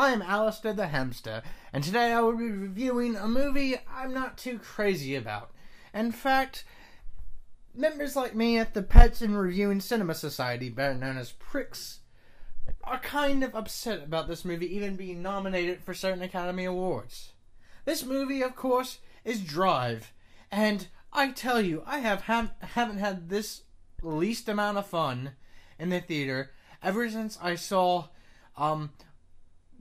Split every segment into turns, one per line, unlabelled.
I am Alistair the Hamster, and today I will be reviewing a movie I'm not too crazy about. In fact, members like me at the Pets and Reviewing Cinema Society, better known as Pricks, are kind of upset about this movie even being nominated for certain Academy Awards. This movie, of course, is Drive, and I tell you, I haven't had this least amount of fun in the theater ever since I saw,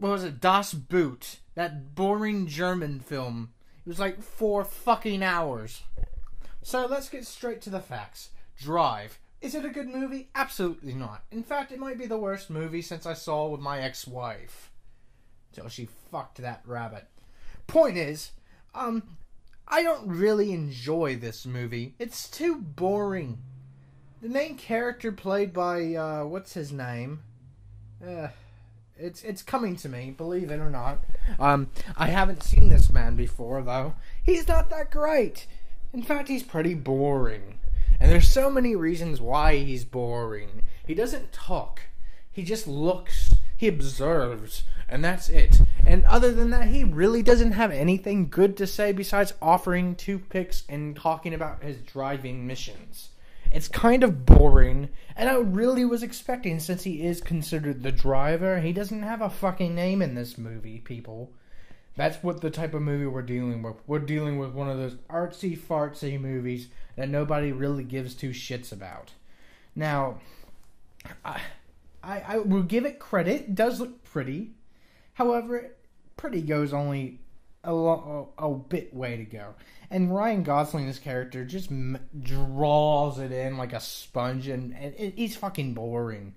what was it, Das Boot, that boring German film. It was like 4 fucking hours. So let's get straight to the facts. Drive. Is it a good movie? Absolutely not. In fact, it might be the worst movie since I saw with my ex-wife. Till she fucked that rabbit. Point is, I don't really enjoy this movie. It's too boring. The main character played by, what's his name? It's coming to me, believe it or not. I haven't seen this man before, though. He's not that great. In fact, he's pretty boring. And there's so many reasons why he's boring. He doesn't talk. He just looks. He observes. And that's it. And other than that, he really doesn't have anything good to say besides offering toothpicks and talking about his driving missions. It's kind of boring, and I really was expecting, since he is considered the driver, he doesn't have a fucking name in this movie, people. That's what the type of movie we're dealing with. We're dealing with one of those artsy-fartsy movies that nobody really gives two shits about. Now, I will give it credit. It does look pretty. However, pretty goes only a bit way to go. And Ryan Gosling's character just draws it in like a sponge, and he's fucking boring.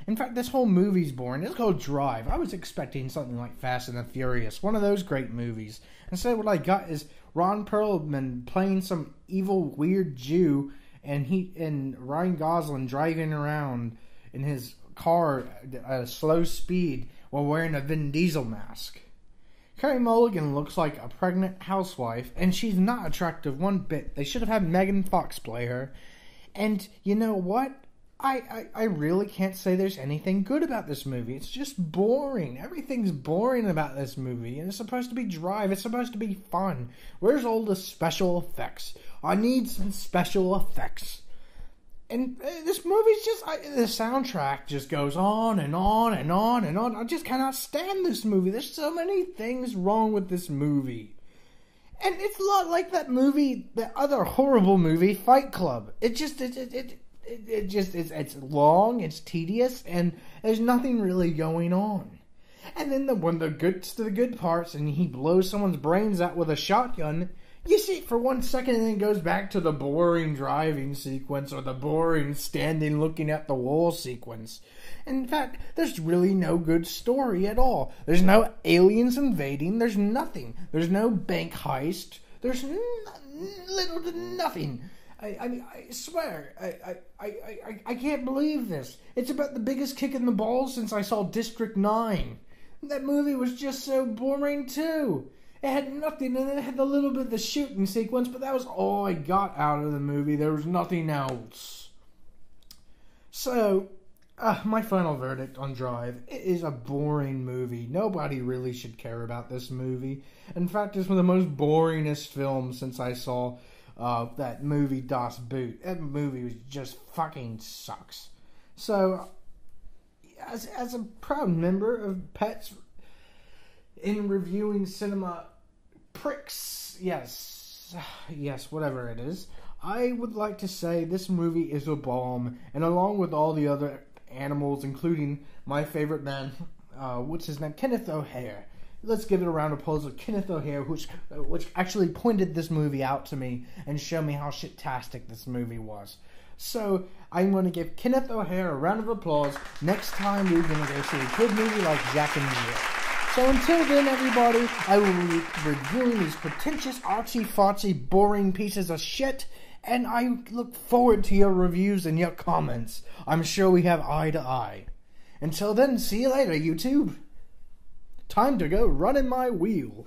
In fact, this whole movie's boring. It's called Drive. I was expecting something like Fast and the Furious, one of those great movies. Instead, what I got is Ron Perlman playing some evil, weird Jew, and Ryan Gosling driving around in his car at a slow speed while wearing a Vin Diesel mask. Carey Mulligan looks like a pregnant housewife, and she's not attractive one bit. They should have had Megan Fox play her. And you know what? I really can't say there's anything good about this movie. It's just boring. Everything's boring about this movie. And it's supposed to be Drive. It's supposed to be fun. Where's all the special effects? I need some special effects. And this movie's just, the soundtrack just goes on and on and on and on. I just cannot stand this movie. There's so many things wrong with this movie. And it's a lot like that movie, the other horrible movie, Fight Club. It's long, it's tedious, and there's nothing really going on. And then when the gets to the good parts and he blows someone's brains out with a shotgun, you see it for 1 second and then it goes back to the boring driving sequence or the boring standing looking at the wall sequence. In fact, there's really no good story at all. There's no aliens invading. There's nothing. There's no bank heist. There's little to nothing. I swear, I can't believe this. It's about the biggest kick in the balls since I saw District 9. That movie was just so boring too. It had nothing, and it had a little bit of the shooting sequence, but that was all I got out of the movie. There was nothing else. So, my final verdict on Drive, it is a boring movie. Nobody really should care about this movie. In fact, it's one of the most boringest films since I saw that movie Das Boot. That movie was just fucking sucks. So, as a proud member of Pets in Reviewing Cinema Pricks, yes, whatever it is, I would like to say this movie is a bomb, and along with all the other animals, including my favorite man, what's his name, Kenneth O'Hare. Let's give it a round of applause with Kenneth O'Hare, which actually pointed this movie out to me and showed me how shit-tastic this movie was. So, I'm going to give Kenneth O'Hare a round of applause. Next time, we're going to go see a good movie like Jack and Jill. So until then, everybody, I will be reviewing these pretentious, artsy-fartsy, boring pieces of shit, and I look forward to your reviews and your comments. I'm sure we have eye to eye. Until then, see you later, YouTube. Time to go running my wheel.